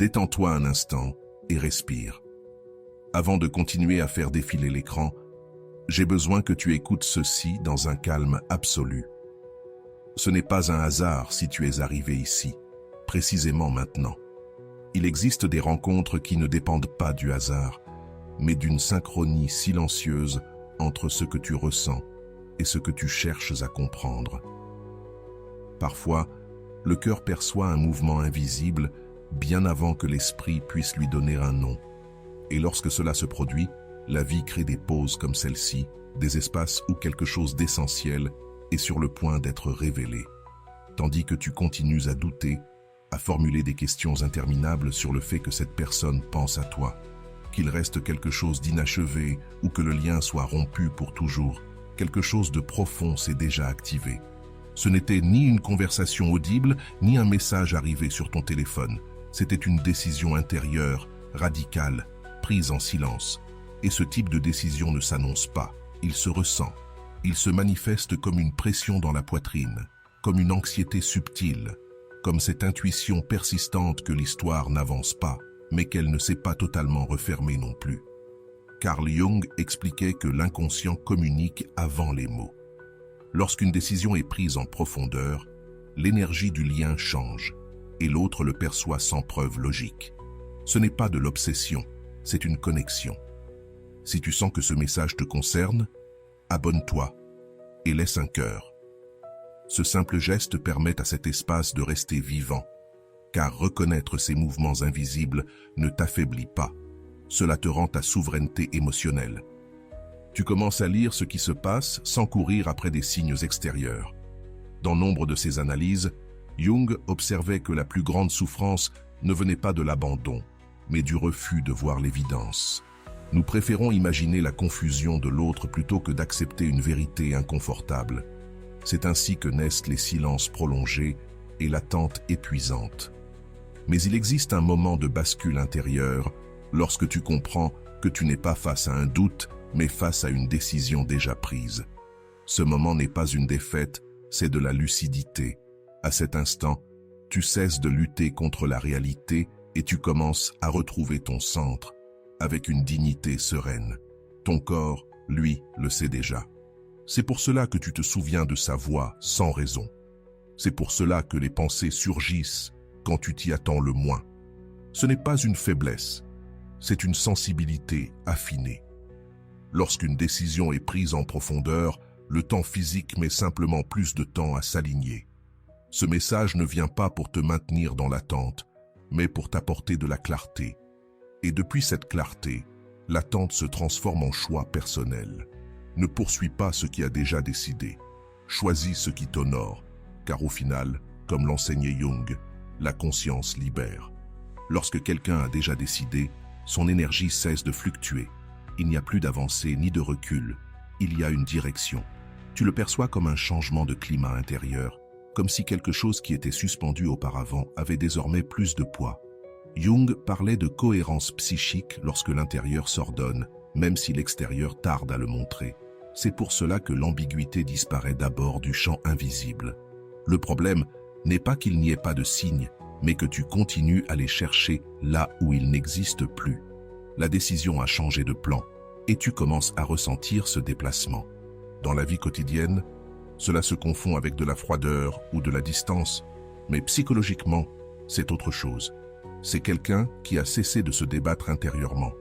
Détends-toi un instant et respire. Avant de continuer à faire défiler l'écran, j'ai besoin que tu écoutes ceci dans un calme absolu. Ce n'est pas un hasard si tu es arrivé ici, précisément maintenant. Il existe des rencontres qui ne dépendent pas du hasard, mais d'une synchronie silencieuse entre ce que tu ressens et ce que tu cherches à comprendre. Parfois, le cœur perçoit un mouvement invisible bien avant que l'esprit puisse lui donner un nom. Et lorsque cela se produit, la vie crée des pauses comme celle-ci, des espaces où quelque chose d'essentiel est sur le point d'être révélé, tandis que tu continues à douter, à formuler des questions interminables sur le fait que cette personne pense à toi, qu'il reste quelque chose d'inachevé ou que le lien soit rompu pour toujours. Quelque chose de profond s'est déjà activé. Ce n'était ni une conversation audible, ni un message arrivé sur ton téléphone. C'était une décision intérieure, radicale, prise en silence. Et ce type de décision ne s'annonce pas, il se ressent. Il se manifeste comme une pression dans la poitrine, comme une anxiété subtile, comme cette intuition persistante que l'histoire n'avance pas, mais qu'elle ne s'est pas totalement refermée non plus. Carl Jung expliquait que l'inconscient communique avant les mots. Lorsqu'une décision est prise en profondeur, l'énergie du lien change, et l'autre le perçoit sans preuve logique. Ce n'est pas de l'obsession, c'est une connexion. Si tu sens que ce message te concerne, abonne-toi et laisse un cœur. Ce simple geste permet à cet espace de rester vivant, car reconnaître ces mouvements invisibles ne t'affaiblit pas. Cela te rend ta souveraineté émotionnelle. Tu commences à lire ce qui se passe sans courir après des signes extérieurs. Dans nombre de ses analyses, Jung observait que la plus grande souffrance ne venait pas de l'abandon, mais du refus de voir l'évidence. Nous préférons imaginer la confusion de l'autre plutôt que d'accepter une vérité inconfortable. C'est ainsi que naissent les silences prolongés et l'attente épuisante. Mais il existe un moment de bascule intérieure lorsque tu comprends que tu n'es pas face à un doute, mais face à une décision déjà prise. Ce moment n'est pas une défaite, c'est de la lucidité. À cet instant, tu cesses de lutter contre la réalité et tu commences à retrouver ton centre, avec une dignité sereine. Ton corps, lui, le sait déjà. C'est pour cela que tu te souviens de sa voix sans raison. C'est pour cela que les pensées surgissent quand tu t'y attends le moins. Ce n'est pas une faiblesse, c'est une sensibilité affinée. Lorsqu'une décision est prise en profondeur, le temps physique met simplement plus de temps à s'aligner. Ce message ne vient pas pour te maintenir dans l'attente, mais pour t'apporter de la clarté. Et depuis cette clarté, l'attente se transforme en choix personnel. Ne poursuis pas ce qui a déjà décidé. Choisis ce qui t'honore, car au final, comme l'enseignait Jung, la conscience libère. Lorsque quelqu'un a déjà décidé, son énergie cesse de fluctuer. Il n'y a plus d'avancée ni de recul. Il y a une direction. Tu le perçois comme un changement de climat intérieur, comme si quelque chose qui était suspendu auparavant avait désormais plus de poids. Jung parlait de cohérence psychique lorsque l'intérieur s'ordonne, même si l'extérieur tarde à le montrer. C'est pour cela que l'ambiguïté disparaît d'abord du champ invisible. Le problème n'est pas qu'il n'y ait pas de signes, mais que tu continues à les chercher là où ils n'existent plus. La décision a changé de plan, et tu commences à ressentir ce déplacement. Dans la vie quotidienne, cela se confond avec de la froideur ou de la distance, mais psychologiquement, c'est autre chose. C'est quelqu'un qui a cessé de se débattre intérieurement,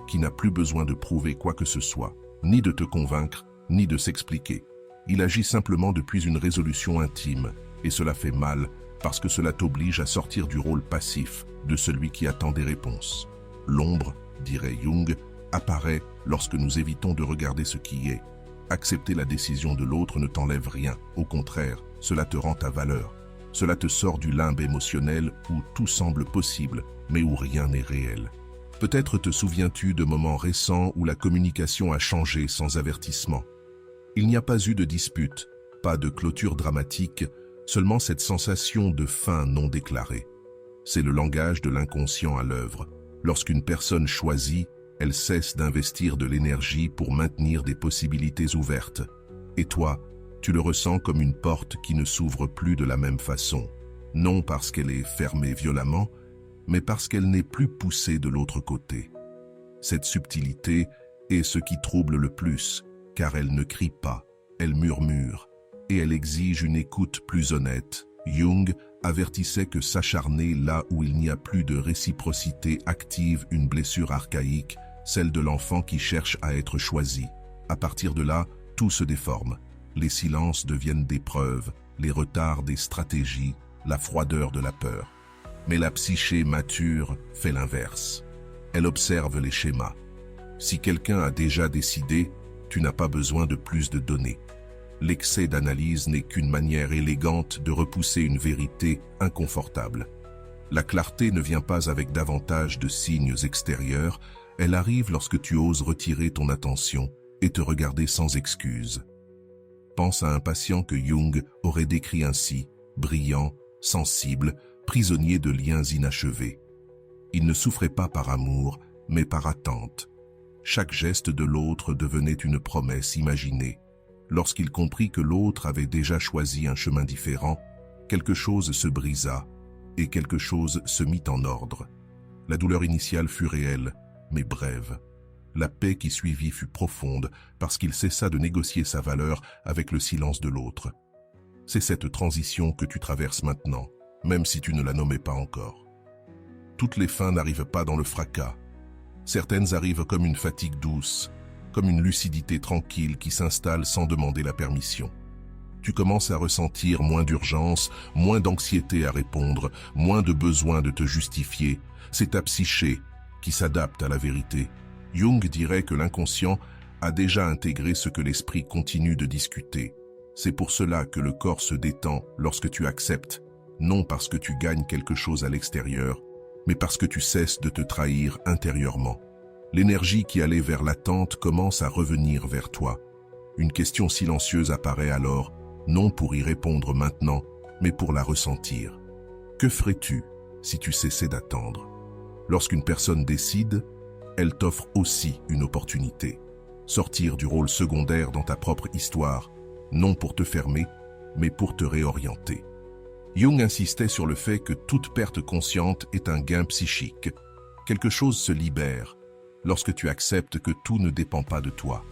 qui n'a plus besoin de prouver quoi que ce soit, ni de te convaincre, ni de s'expliquer. Il agit simplement depuis une résolution intime, et cela fait mal parce que cela t'oblige à sortir du rôle passif de celui qui attend des réponses. L'ombre, dirait Jung, apparaît lorsque nous évitons de regarder ce qui est. Accepter la décision de l'autre ne t'enlève rien, au contraire, cela te rend ta valeur. Cela te sort du limbe émotionnel où tout semble possible, mais où rien n'est réel. Peut-être te souviens-tu de moments récents où la communication a changé sans avertissement. Il n'y a pas eu de dispute, pas de clôture dramatique, seulement cette sensation de fin non déclarée. C'est le langage de l'inconscient à l'œuvre. Lorsqu'une personne choisit, elle cesse d'investir de l'énergie pour maintenir des possibilités ouvertes. Et toi, tu le ressens comme une porte qui ne s'ouvre plus de la même façon. Non parce qu'elle est fermée violemment, mais parce qu'elle n'est plus poussée de l'autre côté. Cette subtilité est ce qui trouble le plus, car elle ne crie pas, elle murmure, et elle exige une écoute plus honnête. Jung avertissait que s'acharner là où il n'y a plus de réciprocité active une blessure archaïque, celle de l'enfant qui cherche à être choisi. À partir de là, tout se déforme. Les silences deviennent des preuves, les retards des stratégies, la froideur de la peur. Mais la psyché mature fait l'inverse. Elle observe les schémas. Si quelqu'un a déjà décidé, tu n'as pas besoin de plus de données. L'excès d'analyse n'est qu'une manière élégante de repousser une vérité inconfortable. La clarté ne vient pas avec davantage de signes extérieurs, elle arrive lorsque tu oses retirer ton attention et te regarder sans excuse. Pense à un patient que Jung aurait décrit ainsi, brillant, sensible, prisonnier de liens inachevés. Il ne souffrait pas par amour, mais par attente. Chaque geste de l'autre devenait une promesse imaginée. Lorsqu'il comprit que l'autre avait déjà choisi un chemin différent, quelque chose se brisa et quelque chose se mit en ordre. La douleur initiale fut réelle, mais brève. La paix qui suivit fut profonde parce qu'il cessa de négocier sa valeur avec le silence de l'autre. C'est cette transition que tu traverses maintenant, même si tu ne la nommais pas encore. Toutes les fins n'arrivent pas dans le fracas. Certaines arrivent comme une fatigue douce, comme une lucidité tranquille qui s'installe sans demander la permission. Tu commences à ressentir moins d'urgence, moins d'anxiété à répondre, moins de besoin de te justifier. C'est ta psyché qui s'adapte à la vérité. Jung dirait que l'inconscient a déjà intégré ce que l'esprit continue de discuter. C'est pour cela que le corps se détend lorsque tu acceptes, non parce que tu gagnes quelque chose à l'extérieur, mais parce que tu cesses de te trahir intérieurement. L'énergie qui allait vers l'attente commence à revenir vers toi. Une question silencieuse apparaît alors, non pour y répondre maintenant, mais pour la ressentir. Que ferais-tu si tu cessais d'attendre? Lorsqu'une personne décide, elle t'offre aussi une opportunité. Sortir du rôle secondaire dans ta propre histoire, non pour te fermer, mais pour te réorienter. Jung insistait sur le fait que toute perte consciente est un gain psychique. Quelque chose se libère lorsque tu acceptes que tout ne dépend pas de toi.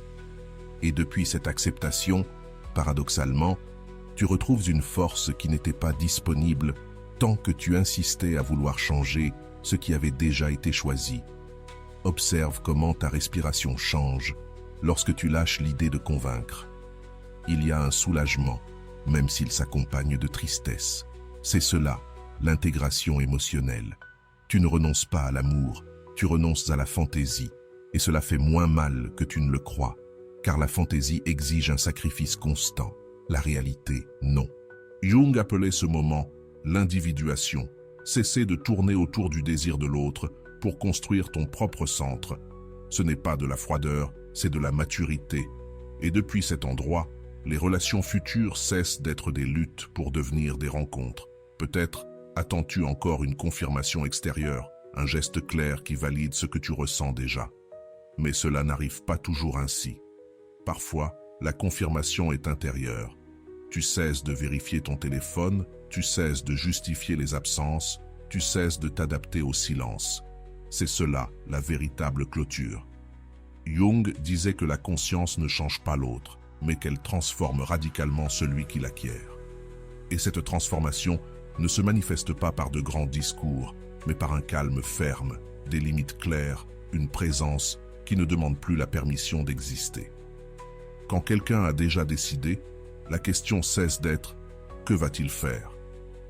Et depuis cette acceptation, paradoxalement, tu retrouves une force qui n'était pas disponible tant que tu insistais à vouloir changer ce qui avait déjà été choisi. Observe comment ta respiration change lorsque tu lâches l'idée de convaincre. Il y a un soulagement, même s'il s'accompagne de tristesse. C'est cela, l'intégration émotionnelle. Tu ne renonces pas à l'amour, tu renonces à la fantaisie, et cela fait moins mal que tu ne le crois, car la fantaisie exige un sacrifice constant, la réalité, non. Jung appelait ce moment l'individuation, cesser de tourner autour du désir de l'autre pour construire ton propre centre. Ce n'est pas de la froideur, c'est de la maturité. Et depuis cet endroit, les relations futures cessent d'être des luttes pour devenir des rencontres. Peut-être attends-tu encore une confirmation extérieure, un geste clair qui valide ce que tu ressens déjà. Mais cela n'arrive pas toujours ainsi. Parfois, la confirmation est intérieure. Tu cesses de vérifier ton téléphone, tu cesses de justifier les absences, tu cesses de t'adapter au silence. C'est cela, la véritable clôture. Jung disait que la conscience ne change pas l'autre, mais qu'elle transforme radicalement celui qui l'acquiert. Et cette transformation ne se manifeste pas par de grands discours, mais par un calme ferme, des limites claires, une présence qui ne demande plus la permission d'exister. Quand quelqu'un a déjà décidé, la question cesse d'être « que va-t-il faire ?»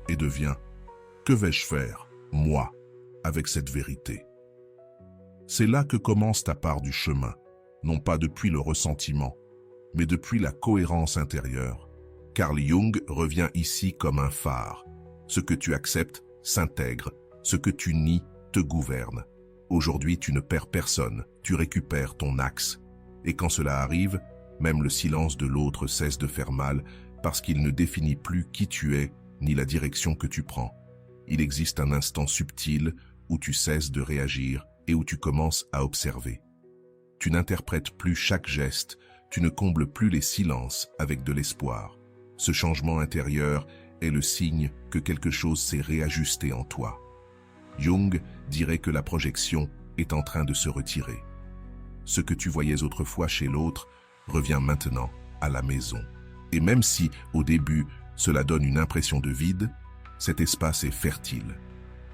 et devient « que vais-je faire, moi, avec cette vérité ?» C'est là que commence ta part du chemin, non pas depuis le ressentiment, mais depuis la cohérence intérieure. Carl Jung revient ici comme un phare. Ce que tu acceptes s'intègre, ce que tu nies te gouverne. Aujourd'hui, tu ne perds personne, tu récupères ton axe. Et quand cela arrive, même le silence de l'autre cesse de faire mal parce qu'il ne définit plus qui tu es ni la direction que tu prends. Il existe un instant subtil où tu cesses de réagir et où tu commences à observer. Tu n'interprètes plus chaque geste, tu ne combles plus les silences avec de l'espoir. Ce changement intérieur est le signe que quelque chose s'est réajusté en toi. Jung dirait que la projection est en train de se retirer. Ce que tu voyais autrefois chez l'autre revient maintenant à la maison. Et même si, au début, cela donne une impression de vide, cet espace est fertile.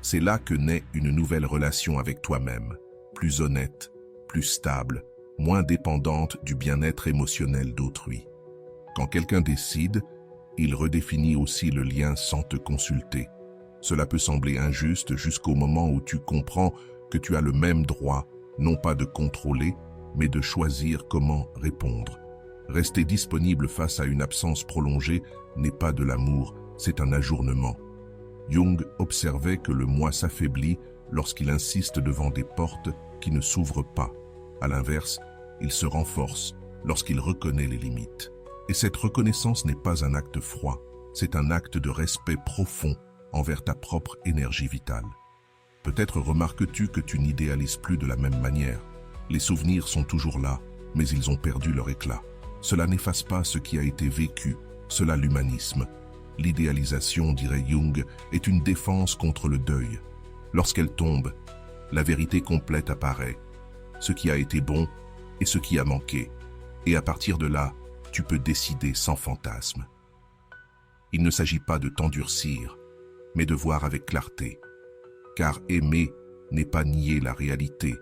C'est là que naît une nouvelle relation avec toi-même, plus honnête, plus stable, moins dépendante du bien-être émotionnel d'autrui. Quand quelqu'un décide, il redéfinit aussi le lien sans te consulter. Cela peut sembler injuste jusqu'au moment où tu comprends que tu as le même droit, non pas de contrôler, mais de choisir comment répondre. Rester disponible face à une absence prolongée n'est pas de l'amour, c'est un ajournement. Jung observait que le moi s'affaiblit lorsqu'il insiste devant des portes qui ne s'ouvrent pas. À l'inverse, il se renforce lorsqu'il reconnaît les limites. Et cette reconnaissance n'est pas un acte froid, c'est un acte de respect profond envers ta propre énergie vitale. Peut-être remarques-tu que tu n'idéalises plus de la même manière. Les souvenirs sont toujours là, mais ils ont perdu leur éclat. Cela n'efface pas ce qui a été vécu, cela l'humanisme. L'idéalisation, dirait Jung, est une défense contre le deuil. Lorsqu'elle tombe, la vérité complète apparaît, ce qui a été bon et ce qui a manqué. Et à partir de là, tu peux décider sans fantasme. Il ne s'agit pas de t'endurcir, mais de voir avec clarté. Car aimer n'est pas nier la réalité,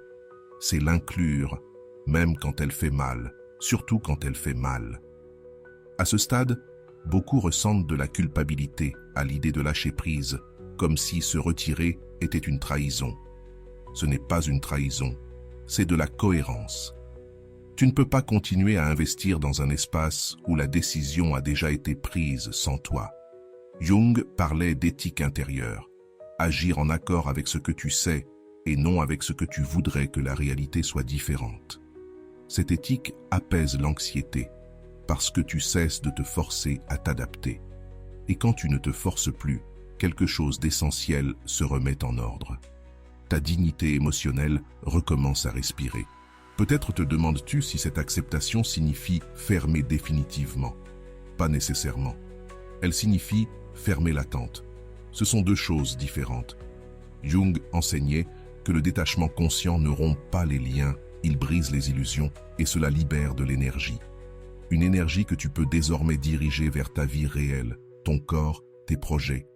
c'est l'inclure, même quand elle fait mal, surtout quand elle fait mal. À ce stade, beaucoup ressentent de la culpabilité à l'idée de lâcher prise, comme si se retirer était une trahison. Ce n'est pas une trahison, c'est de la cohérence. Tu ne peux pas continuer à investir dans un espace où la décision a déjà été prise sans toi. Jung parlait d'éthique intérieure, agir en accord avec ce que tu sais et non avec ce que tu voudrais que la réalité soit différente. Cette éthique apaise l'anxiété parce que tu cesses de te forcer à t'adapter. Et quand tu ne te forces plus, quelque chose d'essentiel se remet en ordre. Ta dignité émotionnelle recommence à respirer. Peut-être te demandes-tu si cette acceptation signifie fermer définitivement. Pas nécessairement. Elle signifie fermer l'attente. Ce sont deux choses différentes. Jung enseignait que le détachement conscient ne rompt pas les liens, il brise les illusions et cela libère de l'énergie. Une énergie que tu peux désormais diriger vers ta vie réelle, ton corps, tes projets,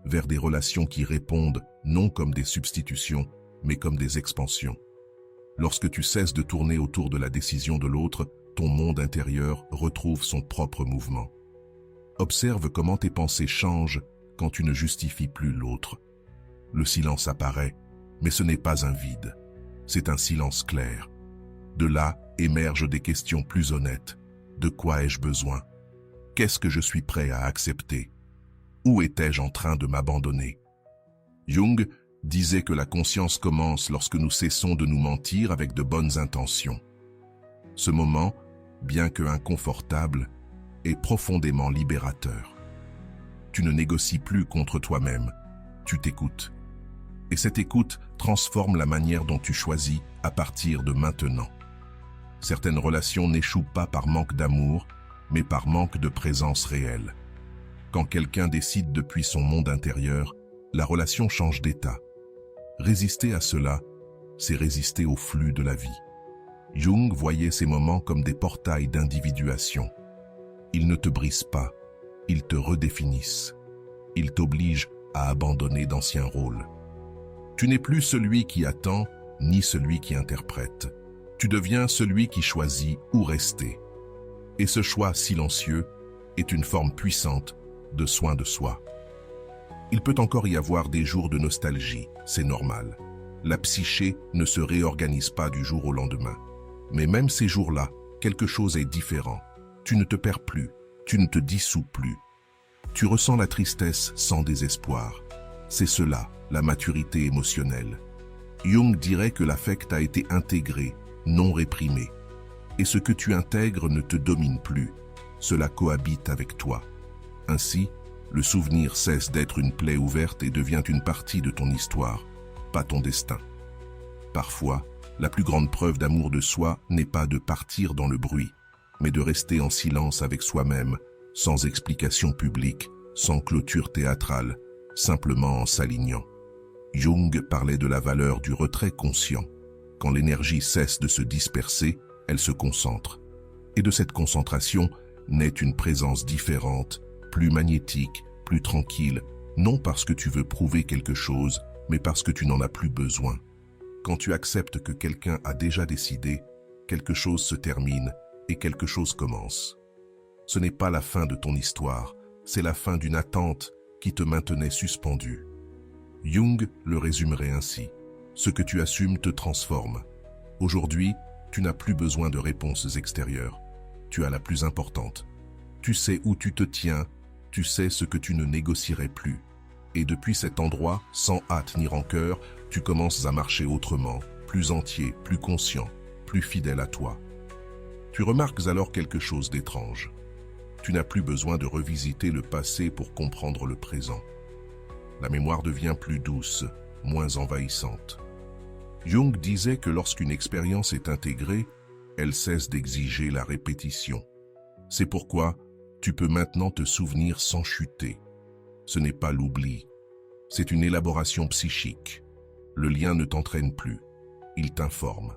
vers des relations qui répondent non comme des substitutions, mais comme des expansions. Lorsque tu cesses de tourner autour de la décision de l'autre, ton monde intérieur retrouve son propre mouvement. Observe comment tes pensées changent quand tu ne justifies plus l'autre. Le silence apparaît, mais ce n'est pas un vide. C'est un silence clair. De là émergent des questions plus honnêtes. De quoi ai-je besoin? Qu'est-ce que je suis prêt à accepter? Où étais-je en train de m'abandonner? Jung disait que la conscience commence lorsque nous cessons de nous mentir avec de bonnes intentions. Ce moment, bien que inconfortable, est profondément libérateur. Tu ne négocies plus contre toi-même, tu t'écoutes. Et cette écoute transforme la manière dont tu choisis à partir de maintenant. Certaines relations n'échouent pas par manque d'amour, mais par manque de présence réelle. Quand quelqu'un décide depuis son monde intérieur, la relation change d'état. Résister à cela, c'est résister au flux de la vie. Jung voyait ces moments comme des portails d'individuation. Ils ne te brisent pas, ils te redéfinissent. Ils t'obligent à abandonner d'anciens rôles. Tu n'es plus celui qui attend, ni celui qui interprète. Tu deviens celui qui choisit où rester. Et ce choix silencieux est une forme puissante de soin de soi. Il peut encore y avoir des jours de nostalgie, c'est normal. La psyché ne se réorganise pas du jour au lendemain. Mais même ces jours-là, quelque chose est différent. Tu ne te perds plus, tu ne te dissous plus. Tu ressens la tristesse sans désespoir. C'est cela, la maturité émotionnelle. Jung dirait que l'affect a été intégré, non réprimé. Et ce que tu intègres ne te domine plus. Cela cohabite avec toi. Ainsi, le souvenir cesse d'être une plaie ouverte et devient une partie de ton histoire, pas ton destin. Parfois, la plus grande preuve d'amour de soi n'est pas de partir dans le bruit, mais de rester en silence avec soi-même, sans explication publique, sans clôture théâtrale, simplement en s'alignant. Jung parlait de la valeur du retrait conscient. Quand l'énergie cesse de se disperser, elle se concentre. Et de cette concentration naît une présence différente, plus magnétique, plus tranquille, non parce que tu veux prouver quelque chose, mais parce que tu n'en as plus besoin. Quand tu acceptes que quelqu'un a déjà décidé, quelque chose se termine et quelque chose commence. Ce n'est pas la fin de ton histoire, c'est la fin d'une attente qui te maintenait suspendu. Jung le résumerait ainsi. Ce que tu assumes te transforme. Aujourd'hui, tu n'as plus besoin de réponses extérieures. Tu as la plus importante. Tu sais où tu te tiens, tu sais ce que tu ne négocierais plus. Et depuis cet endroit, sans hâte ni rancœur, tu commences à marcher autrement, plus entier, plus conscient, plus fidèle à toi. Tu remarques alors quelque chose d'étrange. Tu n'as plus besoin de revisiter le passé pour comprendre le présent. La mémoire devient plus douce, moins envahissante. Jung disait que lorsqu'une expérience est intégrée, elle cesse d'exiger la répétition. C'est pourquoi tu peux maintenant te souvenir sans chuter. Ce n'est pas l'oubli, c'est une élaboration psychique. Le lien ne t'entraîne plus, il t'informe.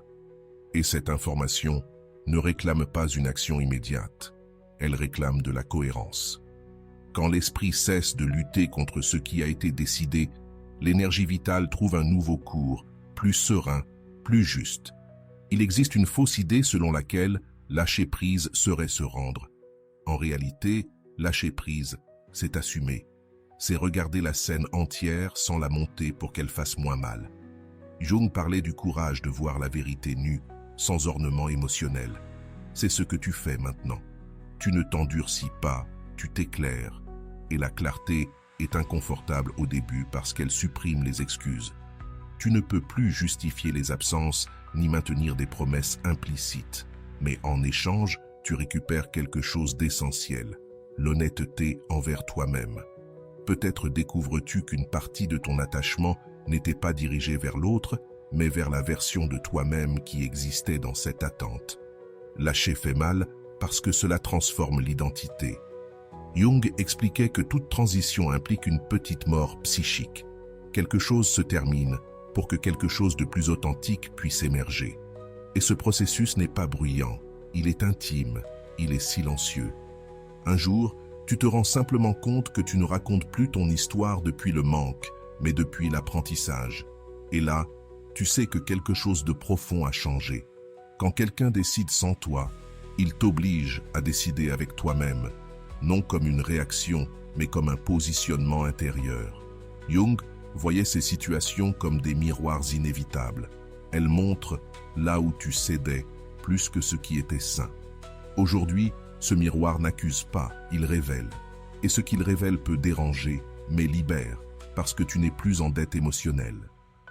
Et cette information ne réclame pas une action immédiate, elle réclame de la cohérence. Quand l'esprit cesse de lutter contre ce qui a été décidé, l'énergie vitale trouve un nouveau cours, plus serein, plus juste. Il existe une fausse idée selon laquelle lâcher prise serait se rendre. En réalité, lâcher prise, c'est assumer. C'est regarder la scène entière sans la monter pour qu'elle fasse moins mal. Jung parlait du courage de voir la vérité nue, sans ornement émotionnel. C'est ce que tu fais maintenant. Tu ne t'endurcis pas, tu t'éclaires. Et la clarté est inconfortable au début parce qu'elle supprime les excuses. Tu ne peux plus justifier les absences ni maintenir des promesses implicites. Mais en échange, tu récupères quelque chose d'essentiel, l'honnêteté envers toi-même. Peut-être découvres-tu qu'une partie de ton attachement n'était pas dirigée vers l'autre, mais vers la version de toi-même qui existait dans cette attente. Lâcher fait mal parce que cela transforme l'identité. Jung expliquait que toute transition implique une petite mort psychique. Quelque chose se termine pour que quelque chose de plus authentique puisse émerger. Et ce processus n'est pas bruyant, il est intime, il est silencieux. Un jour, tu te rends simplement compte que tu ne racontes plus ton histoire depuis le manque, mais depuis l'apprentissage. Et là, tu sais que quelque chose de profond a changé. Quand quelqu'un décide sans toi, il t'oblige à décider avec toi-même, non comme une réaction, mais comme un positionnement intérieur. Jung voyait ces situations comme des miroirs inévitables. Elles montrent là où tu cédais, plus que ce qui était sain. Aujourd'hui, ce miroir n'accuse pas, il révèle. Et ce qu'il révèle peut déranger, mais libère, parce que tu n'es plus en dette émotionnelle.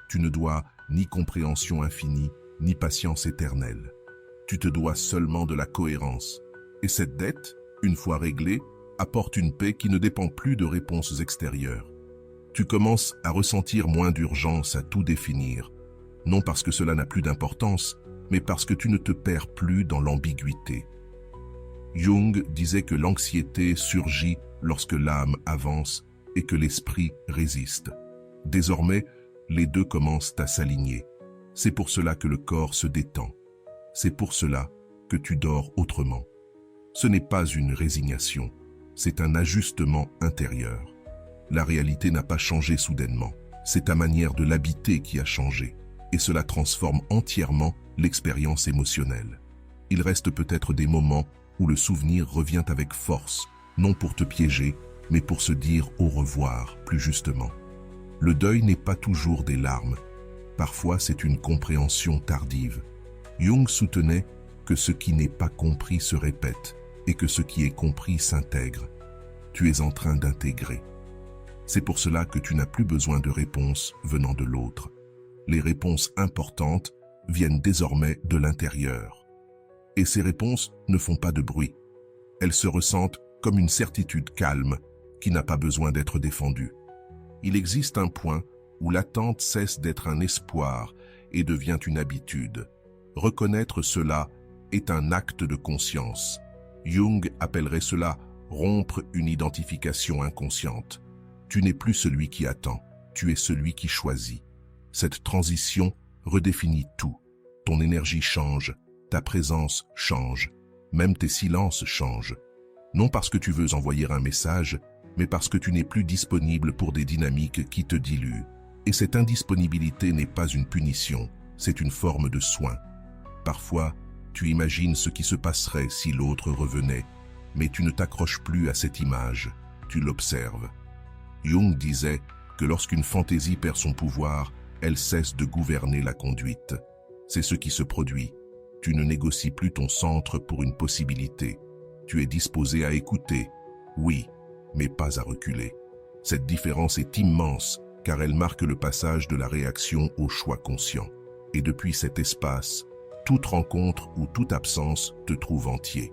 Tu ne dois ni compréhension infinie, ni patience éternelle. Tu te dois seulement de la cohérence. Et cette dette, une fois réglée, apporte une paix qui ne dépend plus de réponses extérieures. Tu commences à ressentir moins d'urgence à tout définir, non parce que cela n'a plus d'importance, mais parce que tu ne te perds plus dans l'ambiguïté. Jung disait que l'anxiété surgit lorsque l'âme avance et que l'esprit résiste. Désormais, les deux commencent à s'aligner. C'est pour cela que le corps se détend. C'est pour cela que tu dors autrement. Ce n'est pas une résignation, c'est un ajustement intérieur. La réalité n'a pas changé soudainement, c'est ta manière de l'habiter qui a changé, et cela transforme entièrement l'expérience émotionnelle. Il reste peut-être des moments où le souvenir revient avec force, non pour te piéger, mais pour se dire au revoir, plus justement. Le deuil n'est pas toujours des larmes, parfois c'est une compréhension tardive. Jung soutenait que ce qui n'est pas compris se répète et que ce qui est compris s'intègre. Tu es en train d'intégrer. C'est pour cela que tu n'as plus besoin de réponses venant de l'autre. Les réponses importantes viennent désormais de l'intérieur. Et ces réponses ne font pas de bruit. Elles se ressentent comme une certitude calme qui n'a pas besoin d'être défendue. Il existe un point où l'attente cesse d'être un espoir et devient une habitude. Reconnaître cela est un acte de conscience. Jung appellerait cela rompre une identification inconsciente. Tu n'es plus celui qui attend, tu es celui qui choisit. Cette transition redéfinit tout. Ton énergie change, ta présence change, même tes silences changent. Non parce que tu veux envoyer un message, mais parce que tu n'es plus disponible pour des dynamiques qui te diluent. Et cette indisponibilité n'est pas une punition, c'est une forme de soin. Parfois, tu imagines ce qui se passerait si l'autre revenait, mais tu ne t'accroches plus à cette image, tu l'observes. Jung disait que lorsqu'une fantaisie perd son pouvoir, elle cesse de gouverner la conduite. C'est ce qui se produit. Tu ne négocies plus ton centre pour une possibilité. Tu es disposé à écouter, oui, mais pas à reculer. Cette différence est immense, car elle marque le passage de la réaction au choix conscient. Et depuis cet espace, toute rencontre ou toute absence te trouve entier.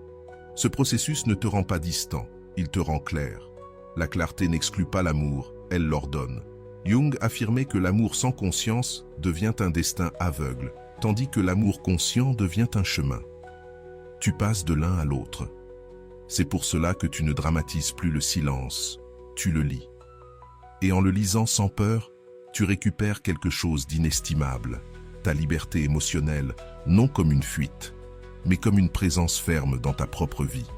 Ce processus ne te rend pas distant, il te rend clair. La clarté n'exclut pas l'amour, elle l'ordonne. Jung affirmait que l'amour sans conscience devient un destin aveugle, tandis que l'amour conscient devient un chemin. Tu passes de l'un à l'autre. C'est pour cela que tu ne dramatises plus le silence, tu le lis. Et en le lisant sans peur, tu récupères quelque chose d'inestimable, ta liberté émotionnelle, non comme une fuite, mais comme une présence ferme dans ta propre vie.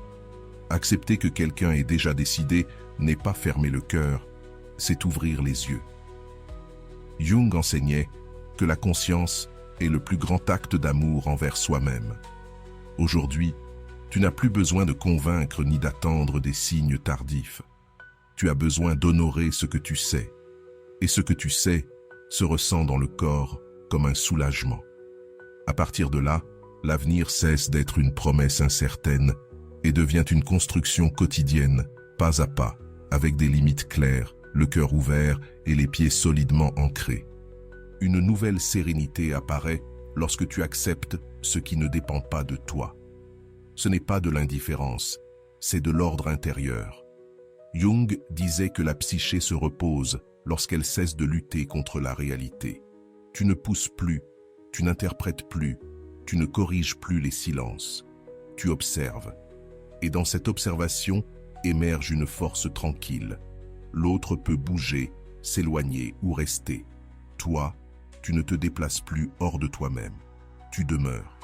Accepter que quelqu'un ait déjà décidé n'est pas fermer le cœur, c'est ouvrir les yeux. Jung enseignait que la conscience est le plus grand acte d'amour envers soi-même. Aujourd'hui, tu n'as plus besoin de convaincre ni d'attendre des signes tardifs. Tu as besoin d'honorer ce que tu sais. Et ce que tu sais se ressent dans le corps comme un soulagement. À partir de là, l'avenir cesse d'être une promesse incertaine et devient une construction quotidienne, pas à pas, avec des limites claires, le cœur ouvert et les pieds solidement ancrés. Une nouvelle sérénité apparaît lorsque tu acceptes ce qui ne dépend pas de toi. Ce n'est pas de l'indifférence, c'est de l'ordre intérieur. Jung disait que la psyché se repose lorsqu'elle cesse de lutter contre la réalité. Tu ne pousses plus, tu n'interprètes plus, tu ne corriges plus les silences. Tu observes. Et dans cette observation émerge une force tranquille. L'autre peut bouger, s'éloigner ou rester. Toi, tu ne te déplaces plus hors de toi-même. Tu demeures.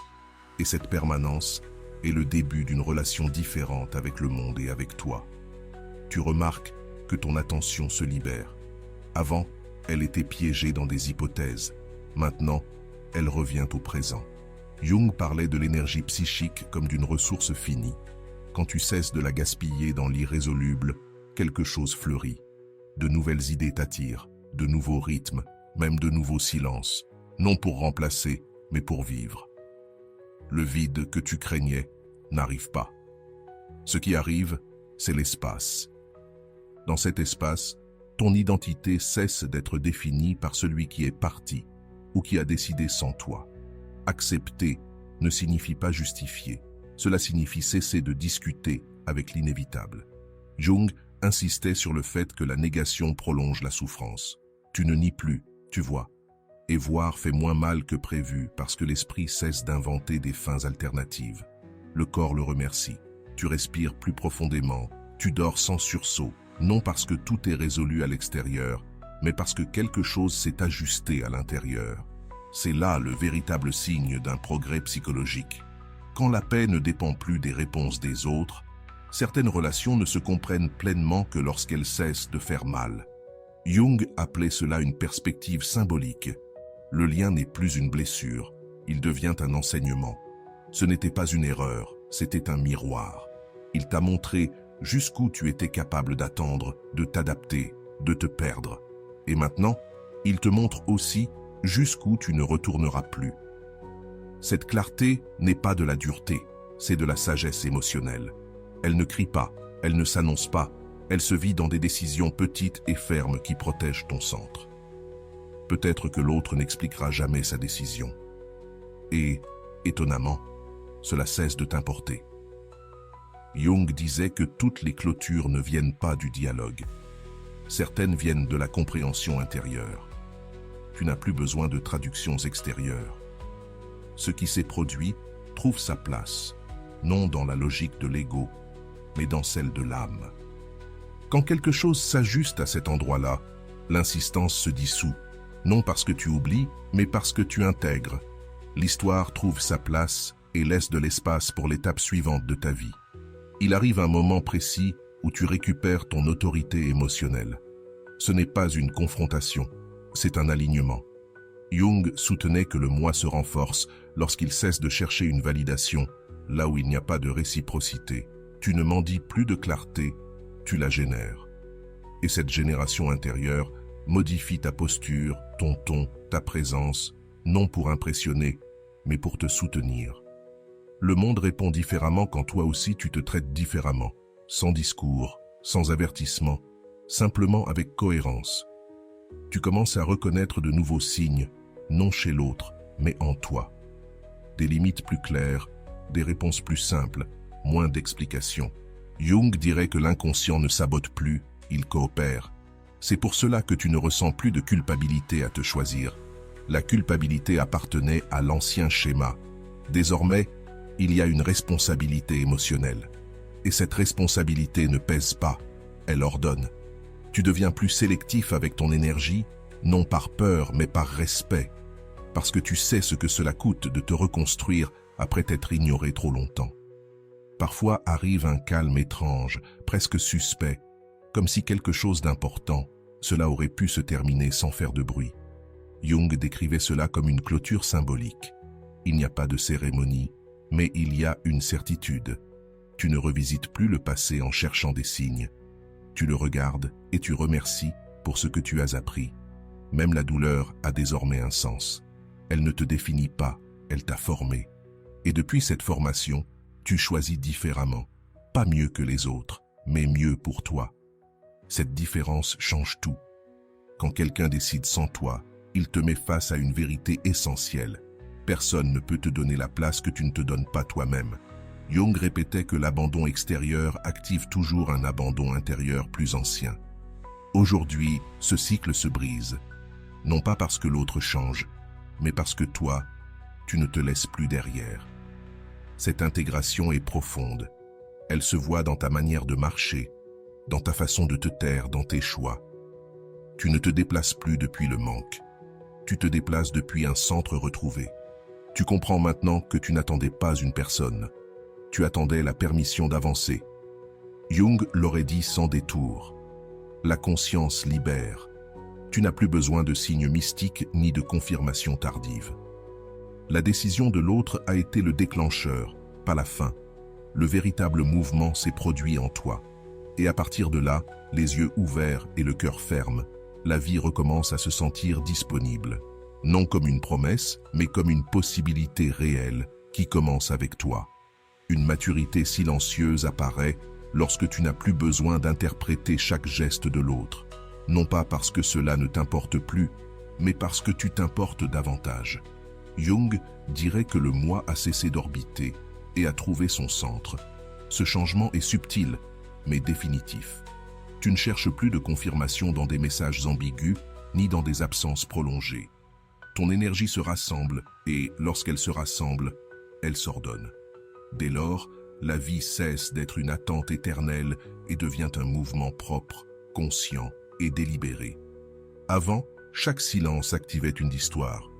Et cette permanence est le début d'une relation différente avec le monde et avec toi. Tu remarques que ton attention se libère. Avant, elle était piégée dans des hypothèses. Maintenant, elle revient au présent. Jung parlait de l'énergie psychique comme d'une ressource finie. Quand tu cesses de la gaspiller dans l'irrésoluble, quelque chose fleurit. De nouvelles idées t'attirent, de nouveaux rythmes, même de nouveaux silences, non pour remplacer, mais pour vivre. Le vide que tu craignais n'arrive pas. Ce qui arrive, c'est l'espace. Dans cet espace, ton identité cesse d'être définie par celui qui est parti ou qui a décidé sans toi. Accepter ne signifie pas justifier. Cela signifie cesser de discuter avec l'inévitable. Jung insistait sur le fait que la négation prolonge la souffrance. Tu ne nies plus, tu vois. Et voir fait moins mal que prévu parce que l'esprit cesse d'inventer des fins alternatives. Le corps le remercie. Tu respires plus profondément. Tu dors sans sursaut, non parce que tout est résolu à l'extérieur, mais parce que quelque chose s'est ajusté à l'intérieur. C'est là le véritable signe d'un progrès psychologique. Quand la paix ne dépend plus des réponses des autres, certaines relations ne se comprennent pleinement que lorsqu'elles cessent de faire mal. Jung appelait cela une perspective symbolique. Le lien n'est plus une blessure, il devient un enseignement. Ce n'était pas une erreur, c'était un miroir. Il t'a montré jusqu'où tu étais capable d'attendre, de t'adapter, de te perdre. Et maintenant, il te montre aussi jusqu'où tu ne retourneras plus. Cette clarté n'est pas de la dureté, c'est de la sagesse émotionnelle. Elle ne crie pas, elle ne s'annonce pas, elle se vit dans des décisions petites et fermes qui protègent ton centre. Peut-être que l'autre n'expliquera jamais sa décision. Et, étonnamment, cela cesse de t'importer. Jung disait que toutes les clôtures ne viennent pas du dialogue. Certaines viennent de la compréhension intérieure. Tu n'as plus besoin de traductions extérieures. Ce qui s'est produit trouve sa place, non dans la logique de l'ego, mais dans celle de l'âme. Quand quelque chose s'ajuste à cet endroit-là, L'insistance se dissout, non parce que tu oublies, mais parce que tu intègres. L'histoire trouve sa place et laisse de l'espace pour l'étape suivante de ta vie. Il arrive un moment précis où tu récupères ton autorité émotionnelle. Ce n'est pas une confrontation, c'est un alignement. Jung soutenait que le moi se renforce lorsqu'il cesse de chercher une validation, là où il n'y a pas de réciprocité. Tu ne mendis plus de clarté, tu la génères. Et cette génération intérieure modifie ta posture, ton ton, ta présence, non pour impressionner, mais pour te soutenir. Le monde répond différemment quand toi aussi tu te traites différemment, sans discours, sans avertissement, simplement avec cohérence. Tu commences à reconnaître de nouveaux signes, non chez l'autre, mais en toi. Des limites plus claires, des réponses plus simples, moins d'explications. Jung dirait que l'inconscient ne sabote plus, il coopère. C'est pour cela que tu ne ressens plus de culpabilité à te choisir. La culpabilité appartenait à l'ancien schéma. Désormais, il y a une responsabilité émotionnelle. Et cette responsabilité ne pèse pas, elle ordonne. Tu deviens plus sélectif avec ton énergie, non par peur mais par respect, parce que tu sais ce que cela coûte de te reconstruire après t'être ignoré trop longtemps. Parfois arrive un calme étrange, presque suspect, comme si quelque chose d'important, cela aurait pu se terminer sans faire de bruit. Jung décrivait cela comme une clôture symbolique. Il n'y a pas de cérémonie, mais il y a une certitude. Tu ne revisites plus le passé en cherchant des signes. Tu le regardes et tu remercies pour ce que tu as appris. Même la douleur a désormais un sens. Elle ne te définit pas, elle t'a formé. Et depuis cette formation, tu choisis différemment. Pas mieux que les autres, mais mieux pour toi. Cette différence change tout. Quand quelqu'un décide sans toi, il te met face à une vérité essentielle. Personne ne peut te donner la place que tu ne te donnes pas toi-même. Jung répétait que l'abandon extérieur active toujours un abandon intérieur plus ancien. Aujourd'hui, ce cycle se brise. Non pas parce que l'autre change, mais parce que toi, tu ne te laisses plus derrière. Cette intégration est profonde. Elle se voit dans ta manière de marcher, dans ta façon de te taire, dans tes choix. Tu ne te déplaces plus depuis le manque. Tu te déplaces depuis un centre retrouvé. Tu comprends maintenant que tu n'attendais pas une personne. Tu attendais la permission d'avancer. Jung l'aurait dit sans détour. La conscience libère. Tu n'as plus besoin de signes mystiques ni de confirmation tardive. La décision de l'autre a été le déclencheur, pas la fin. Le véritable mouvement s'est produit en toi. Et à partir de là, les yeux ouverts et le cœur ferme, la vie recommence à se sentir disponible. Non comme une promesse, mais comme une possibilité réelle qui commence avec toi. Une maturité silencieuse apparaît lorsque tu n'as plus besoin d'interpréter chaque geste de l'autre. Non pas parce que cela ne t'importe plus, mais parce que tu t'importes davantage. Jung dirait que le moi a cessé d'orbiter et a trouvé son centre. Ce changement est subtil, mais définitif. Tu ne cherches plus de confirmation dans des messages ambigus, ni dans des absences prolongées. Ton énergie se rassemble, et lorsqu'elle se rassemble, elle s'ordonne. Dès lors, la vie cesse d'être une attente éternelle et devient un mouvement propre, conscient et délibéré. Avant, chaque silence activait une histoire.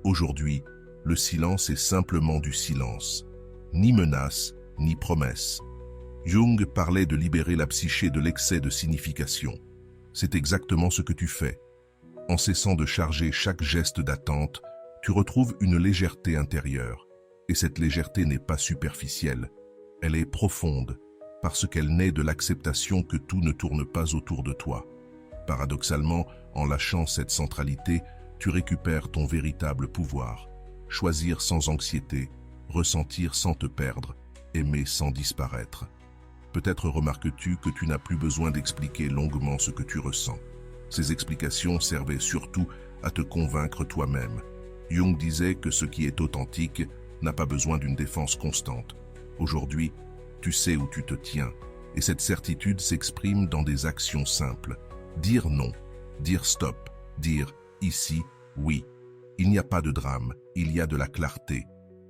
Aujourd'hui, le silence est simplement du silence. Ni menace, ni promesse. Jung parlait de libérer la psyché de l'excès de signification. C'est exactement ce que tu fais. En cessant de charger chaque geste d'attente, tu retrouves une légèreté intérieure. Et cette légèreté n'est pas superficielle. Elle est profonde, parce qu'elle naît de l'acceptation que tout ne tourne pas autour de toi. Paradoxalement, en lâchant cette centralité, tu récupères ton véritable pouvoir. Choisir sans anxiété, ressentir sans te perdre, aimer sans disparaître. Peut-être remarques-tu que tu n'as plus besoin d'expliquer longuement ce que tu ressens. Ces explications servaient surtout à te convaincre toi-même. Jung disait que ce qui est authentique n'a pas besoin d'une défense constante. Aujourd'hui, tu sais où tu te tiens, et cette certitude s'exprime dans des actions simples. Dire non, dire stop, dire ici, oui. Il n'y a pas de drame, il y a de la clarté.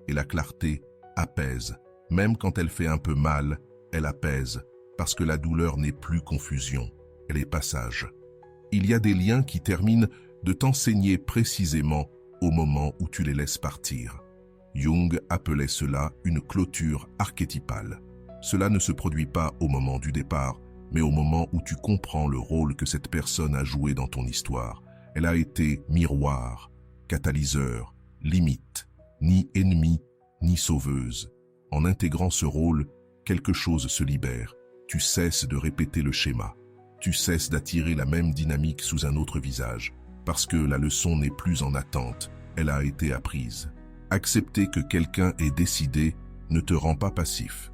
Et la clarté apaise. Même quand elle fait un peu mal, elle apaise, parce que la douleur n'est plus confusion, elle est passage. Il y a des liens qui terminent de t'enseigner précisément au moment où tu les laisses partir. Jung appelait cela une clôture archétypale. Cela ne se produit pas au moment du départ, mais au moment où tu comprends le rôle que cette personne a joué dans ton histoire. Elle a été miroir, catalyseur, limite, ni ennemie, ni sauveuse. En intégrant ce rôle, quelque chose se libère. Tu cesses de répéter le schéma. Tu cesses d'attirer la même dynamique sous un autre visage, parce que la leçon n'est plus en attente, elle a été apprise. Accepter que quelqu'un ait décidé ne te rend pas passif.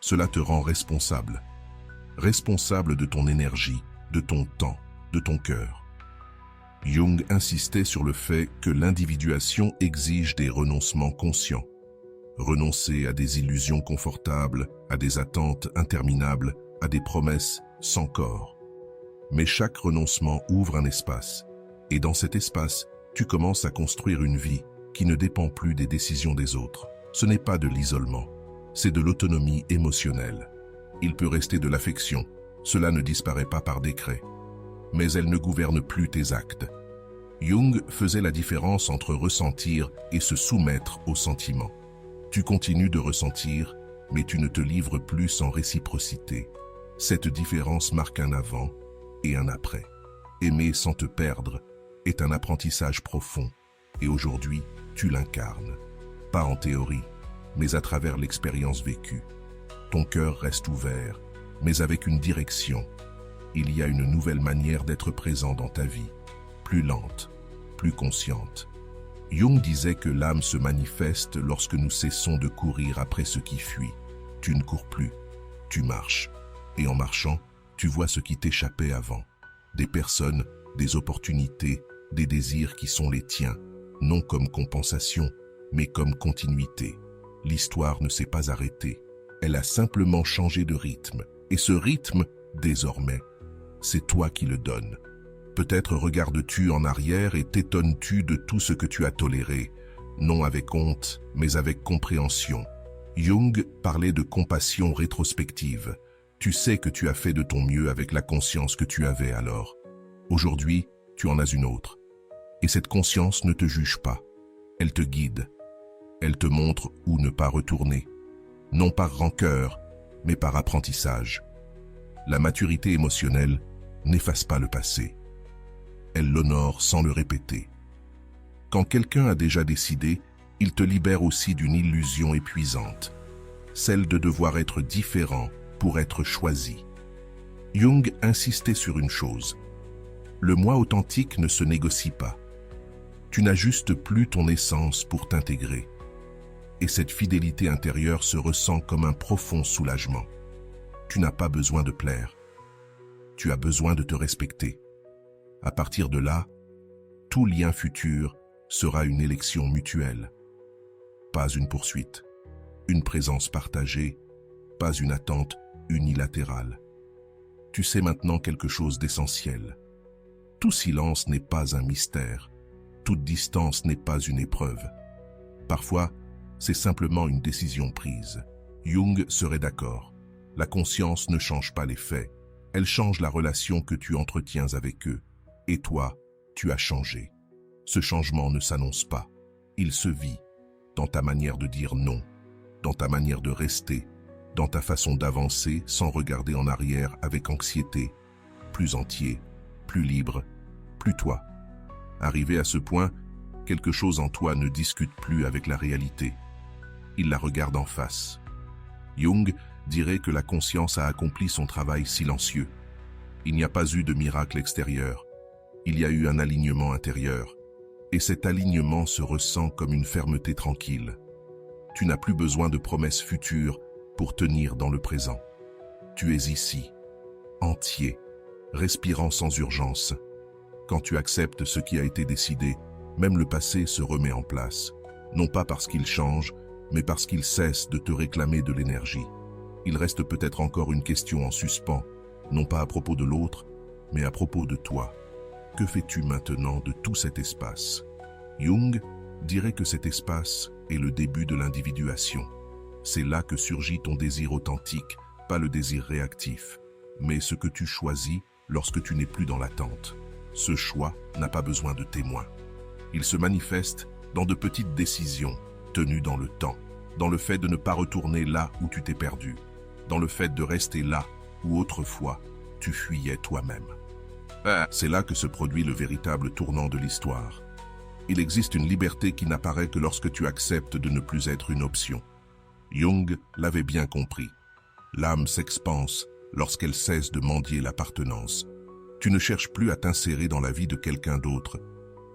Cela te rend responsable. Responsable de ton énergie, de ton temps, de ton cœur. Jung insistait sur le fait que l'individuation exige des renoncements conscients. Renoncer à des illusions confortables, à des attentes interminables, à des promesses sans corps. Mais chaque renoncement ouvre un espace, et dans cet espace, tu commences à construire une vie qui ne dépend plus des décisions des autres. Ce n'est pas de l'isolement, c'est de l'autonomie émotionnelle. Il peut rester de l'affection, cela ne disparaît pas par décret. Mais elle ne gouverne plus tes actes. Jung faisait la différence entre ressentir et se soumettre aux sentiments. Tu continues de ressentir, mais tu ne te livres plus sans réciprocité. Cette différence marque un avant et un après. Aimer sans te perdre est un apprentissage profond, et aujourd'hui, tu l'incarnes. Pas en théorie, mais à travers l'expérience vécue. Ton cœur reste ouvert, mais avec une direction. Il y a une nouvelle manière d'être présent dans ta vie, plus lente, plus consciente. Jung disait que l'âme se manifeste lorsque nous cessons de courir après ce qui fuit. Tu ne cours plus, tu marches. Et en marchant, tu vois ce qui t'échappait avant. Des personnes, des opportunités, des désirs qui sont les tiens, non comme compensation, mais comme continuité. L'histoire ne s'est pas arrêtée. Elle a simplement changé de rythme. Et ce rythme, désormais, c'est toi qui le donnes. Peut-être regardes-tu en arrière et t'étonnes-tu de tout ce que tu as toléré, non avec honte, mais avec compréhension. Jung parlait de compassion rétrospective. Tu sais que tu as fait de ton mieux avec la conscience que tu avais alors. Aujourd'hui, tu en as une autre. Et cette conscience ne te juge pas. Elle te guide. Elle te montre où ne pas retourner. Non par rancœur, mais par apprentissage. La maturité émotionnelle n'efface pas le passé. Elle l'honore sans le répéter. Quand quelqu'un a déjà décidé, il te libère aussi d'une illusion épuisante, celle de devoir être différent pour être choisi. Jung insistait sur une chose. Le moi authentique ne se négocie pas. Tu n'ajustes plus ton essence pour t'intégrer. Et cette fidélité intérieure se ressent comme un profond soulagement. Tu n'as pas besoin de plaire. Tu as besoin de te respecter. À partir de là, tout lien futur sera une élection mutuelle. Pas une poursuite, une présence partagée, pas une attente unilatérale. Tu sais maintenant quelque chose d'essentiel. Tout silence n'est pas un mystère. Toute distance n'est pas une épreuve. Parfois, c'est simplement une décision prise. Jung serait d'accord. La conscience ne change pas les faits. Elle change la relation que tu entretiens avec eux. Et toi, tu as changé. Ce changement ne s'annonce pas. Il se vit dans ta manière de dire non, dans ta manière de rester, dans ta façon d'avancer sans regarder en arrière avec anxiété. Plus entier, plus libre, plus toi. Arrivé à ce point, quelque chose en toi ne discute plus avec la réalité. Il la regarde en face. Jung dirait que la conscience a accompli son travail silencieux. Il n'y a pas eu de miracle extérieur. Il y a eu un alignement intérieur. Et cet alignement se ressent comme une fermeté tranquille. Tu n'as plus besoin de promesses futures pour tenir dans le présent. Tu es ici, entier, respirant sans urgence. Quand tu acceptes ce qui a été décidé, même le passé se remet en place. Non pas parce qu'il change, mais parce qu'il cesse de te réclamer de l'énergie. Il reste peut-être encore une question en suspens, non pas à propos de l'autre, mais à propos de toi. Que fais-tu maintenant de tout cet espace? Jung dirait que cet espace est le début de l'individuation. C'est là que surgit ton désir authentique, pas le désir réactif, mais ce que tu choisis lorsque tu n'es plus dans l'attente. Ce choix n'a pas besoin de témoins. Il se manifeste dans de petites décisions tenues dans le temps, dans le fait de ne pas retourner là où tu t'es perdu, dans le fait de rester là où autrefois tu fuyais toi-même. C'est là que se produit le véritable tournant de l'histoire. Il existe une liberté qui n'apparaît que lorsque tu acceptes de ne plus être une option. Jung l'avait bien compris. L'âme s'expanse lorsqu'elle cesse de mendier l'appartenance. Tu ne cherches plus à t'insérer dans la vie de quelqu'un d'autre.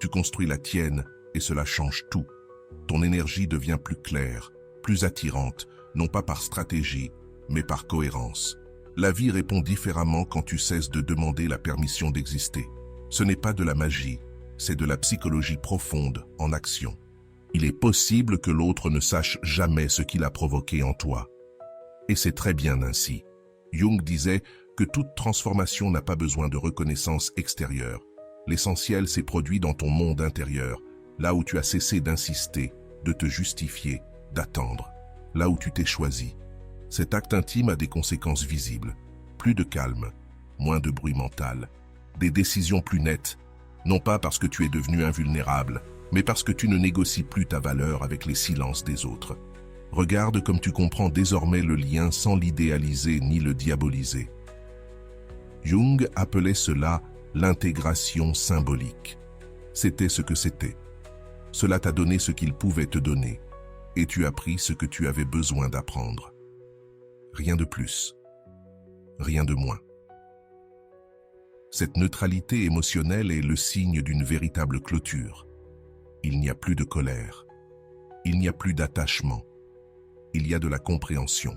Tu construis la tienne et cela change tout. Ton énergie devient plus claire, plus attirante, non pas par stratégie, mais par cohérence. La vie répond différemment quand tu cesses de demander la permission d'exister. Ce n'est pas de la magie, c'est de la psychologie profonde en action. Il est possible que l'autre ne sache jamais ce qu'il a provoqué en toi. Et c'est très bien ainsi. Jung disait que toute transformation n'a pas besoin de reconnaissance extérieure. L'essentiel s'est produit dans ton monde intérieur, là où tu as cessé d'insister, de te justifier, d'attendre, là où tu t'es choisi. Cet acte intime a des conséquences visibles. Plus de calme, moins de bruit mental, des décisions plus nettes, non pas parce que tu es devenu invulnérable, mais parce que tu ne négocies plus ta valeur avec les silences des autres. Regarde comme tu comprends désormais le lien sans l'idéaliser ni le diaboliser. Jung appelait cela l'intégration symbolique. C'était ce que c'était. Cela t'a donné ce qu'il pouvait te donner, et tu as pris ce que tu avais besoin d'apprendre. Rien de plus, rien de moins. Cette neutralité émotionnelle est le signe d'une véritable clôture. Il n'y a plus de colère, il n'y a plus d'attachement, il y a de la compréhension.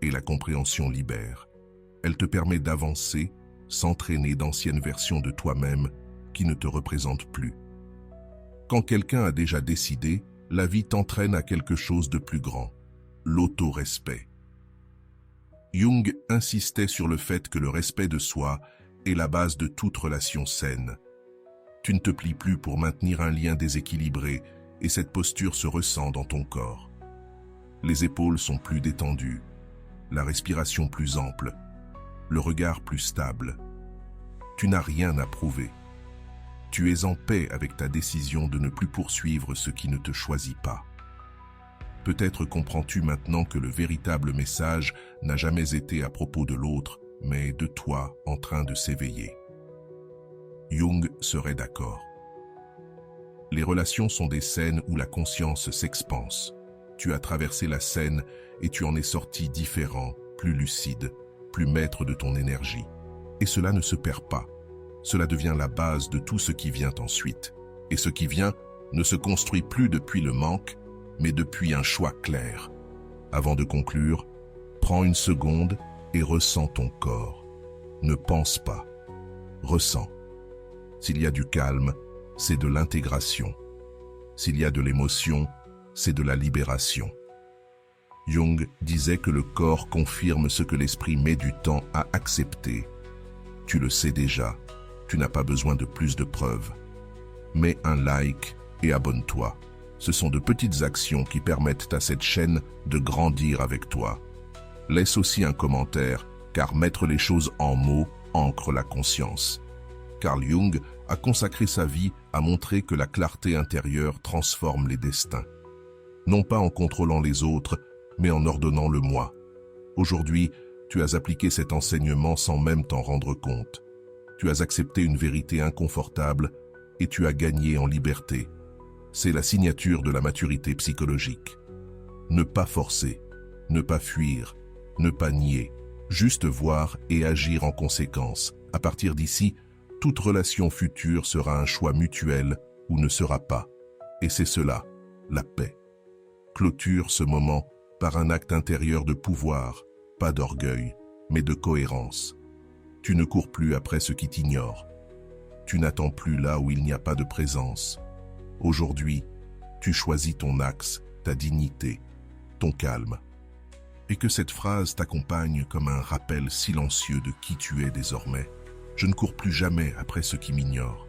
Et la compréhension libère. Elle te permet d'avancer sans traîner d'anciennes versions de toi-même qui ne te représentent plus. Quand quelqu'un a déjà décidé, la vie t'entraîne à quelque chose de plus grand, l'auto-respect. Jung insistait sur le fait que le respect de soi est la base de toute relation saine. Tu ne te plies plus pour maintenir un lien déséquilibré et cette posture se ressent dans ton corps. Les épaules sont plus détendues, la respiration plus ample, le regard plus stable. Tu n'as rien à prouver. Tu es en paix avec ta décision de ne plus poursuivre ce qui ne te choisit pas. Peut-être comprends-tu maintenant que le véritable message n'a jamais été à propos de l'autre, mais de toi en train de s'éveiller. Jung serait d'accord. Les relations sont des scènes où la conscience s'expanse. Tu as traversé la scène et tu en es sorti différent, plus lucide, plus maître de ton énergie. Et cela ne se perd pas. Cela devient la base de tout ce qui vient ensuite. Et ce qui vient ne se construit plus depuis le manque, mais depuis un choix clair. Avant de conclure, prends une seconde et ressens ton corps. Ne pense pas. Ressens. S'il y a du calme, c'est de l'intégration. S'il y a de l'émotion, c'est de la libération. Jung disait que le corps confirme ce que l'esprit met du temps à accepter. Tu le sais déjà, tu n'as pas besoin de plus de preuves. Mets un like et abonne-toi. Ce sont de petites actions qui permettent à cette chaîne de grandir avec toi. Laisse aussi un commentaire, car mettre les choses en mots ancre la conscience. Carl Jung a consacré sa vie à montrer que la clarté intérieure transforme les destins. Non pas en contrôlant les autres, mais en ordonnant le moi. Aujourd'hui, tu as appliqué cet enseignement sans même t'en rendre compte. Tu as accepté une vérité inconfortable et tu as gagné en liberté. C'est la signature de la maturité psychologique. Ne pas forcer, ne pas fuir, ne pas nier, juste voir et agir en conséquence. À partir d'ici, toute relation future sera un choix mutuel ou ne sera pas. Et c'est cela, la paix. Clôture ce moment par un acte intérieur de pouvoir, pas d'orgueil, mais de cohérence. Tu ne cours plus après ce qui t'ignore. Tu n'attends plus là où il n'y a pas de présence. Aujourd'hui, tu choisis ton axe, ta dignité, ton calme. Et que cette phrase t'accompagne comme un rappel silencieux de qui tu es désormais. Je ne cours plus jamais après ce qui m'ignore.